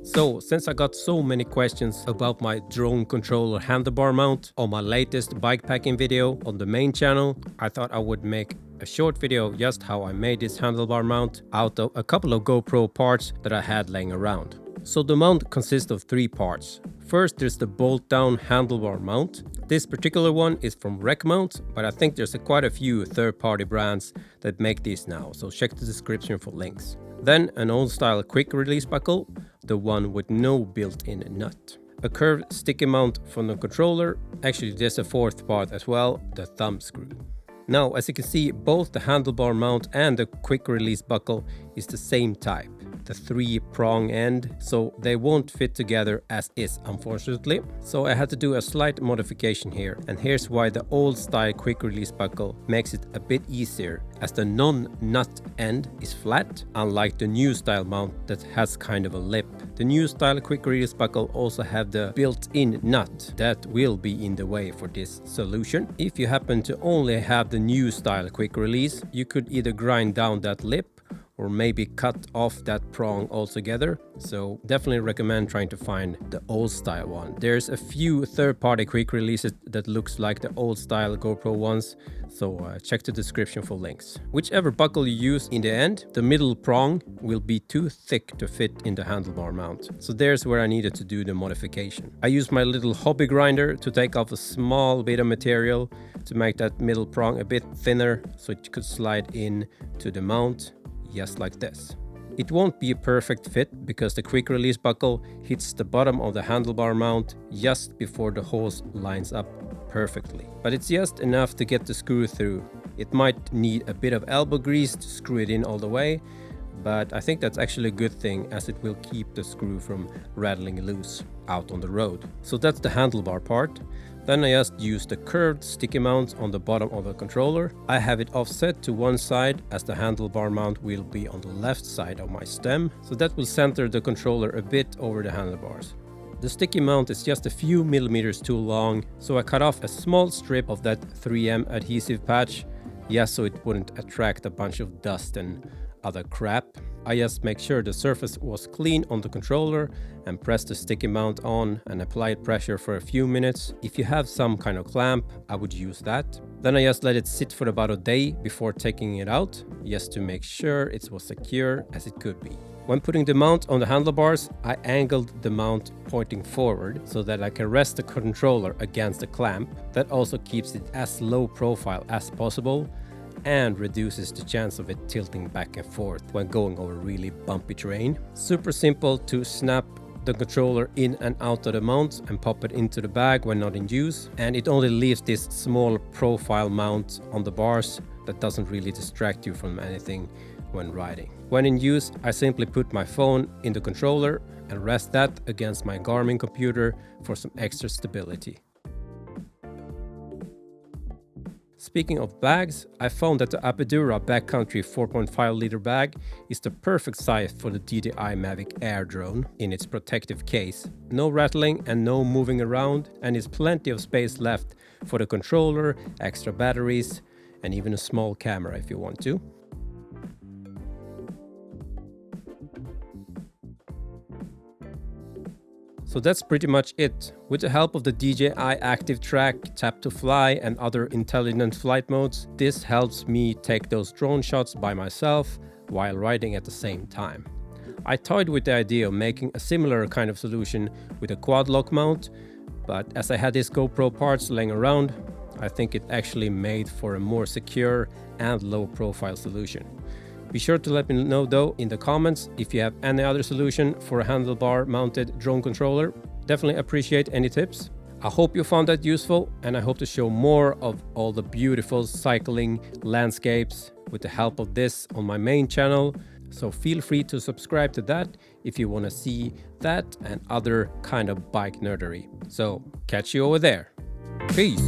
So, since I got so many questions about my drone controller handlebar mount on my latest bikepacking video on the main channel, I thought I would make a short video of just how I made this handlebar mount out of a couple of GoPro parts that I had laying around. So the mount consists of 3 parts. First, there's the bolt-down handlebar mount. This particular one is from RecMount, but I think there's quite a few third-party brands that make these now, so check the description for links. Then an old-style quick-release buckle, the one with no built-in nut. A curved sticky mount from the controller. Actually, there's a 4th part as well, the thumb screw. Now, as you can see, both the handlebar mount and the quick-release buckle is the same type, the 3-prong end, so they won't fit together as is, unfortunately. So I had to do a slight modification here, and here's why the old style quick release buckle makes it a bit easier, as the non-nut end is flat, unlike the new style mount that has kind of a lip. The new style quick release buckle also have the built-in nut that will be in the way for this solution. If you happen to only have the new style quick release, you could either grind down that lip or maybe cut off that prong altogether. So definitely recommend trying to find the old style one. There's a few third-party quick releases that looks like the old style GoPro ones, so check the description for links. Whichever buckle you use in the end, the middle prong will be too thick to fit in the handlebar mount. So there's where I needed to do the modification. I used my little hobby grinder to take off a small bit of material to make that middle prong a bit thinner so it could slide in to the mount, just like this. It won't be a perfect fit because the quick release buckle hits the bottom of the handlebar mount just before the hose lines up perfectly. But it's just enough to get the screw through. It might need a bit of elbow grease to screw it in all the way, but I think that's actually a good thing as it will keep the screw from rattling loose out on the road. So that's the handlebar part. Then I just use the curved sticky mount on the bottom of the controller. I have it offset to one side as the handlebar mount will be on the left side of my stem, so that will center the controller a bit over the handlebars. The sticky mount is just a few millimeters too long, so I cut off a small strip of that 3M adhesive patch, just so it wouldn't attract a bunch of dust and other crap. I just make sure the surface was clean on the controller and press the sticky mount on and apply pressure for a few minutes. If you have some kind of clamp, I would use that. Then I just let it sit for about a day before taking it out, just to make sure it was secure as it could be. When putting the mount on the handlebars, I angled the mount pointing forward so that I can rest the controller against the clamp. That also keeps it as low profile as possible and reduces the chance of it tilting back and forth when going over really bumpy terrain. Super simple to snap the controller in and out of the mount and pop it into the bag when not in use, and it only leaves this small profile mount on the bars that doesn't really distract you from anything when riding. When in use, I simply put my phone in the controller and rest that against my Garmin computer for some extra stability. Speaking of bags, I found that the Apridura Backcountry 4.5 liter bag is the perfect size for the DJI Mavic Air drone in its protective case. No rattling and no moving around, and is plenty of space left for the controller, extra batteries, and even a small camera if you want to. So that's pretty much it. With the help of the DJI Active Track, Tap to Fly and other intelligent flight modes, this helps me take those drone shots by myself while riding at the same time. I toyed with the idea of making a similar kind of solution with a quad lock mount, but as I had these GoPro parts laying around, I think it actually made for a more secure and low profile solution. Be sure to let me know though in the comments if you have any other solution for a handlebar mounted drone controller. Definitely appreciate any tips. I hope you found that useful, and I hope to show more of all the beautiful cycling landscapes with the help of this on my main channel. So feel free to subscribe to that if you want to see that and other kind of bike nerdery. So catch you over there. Peace.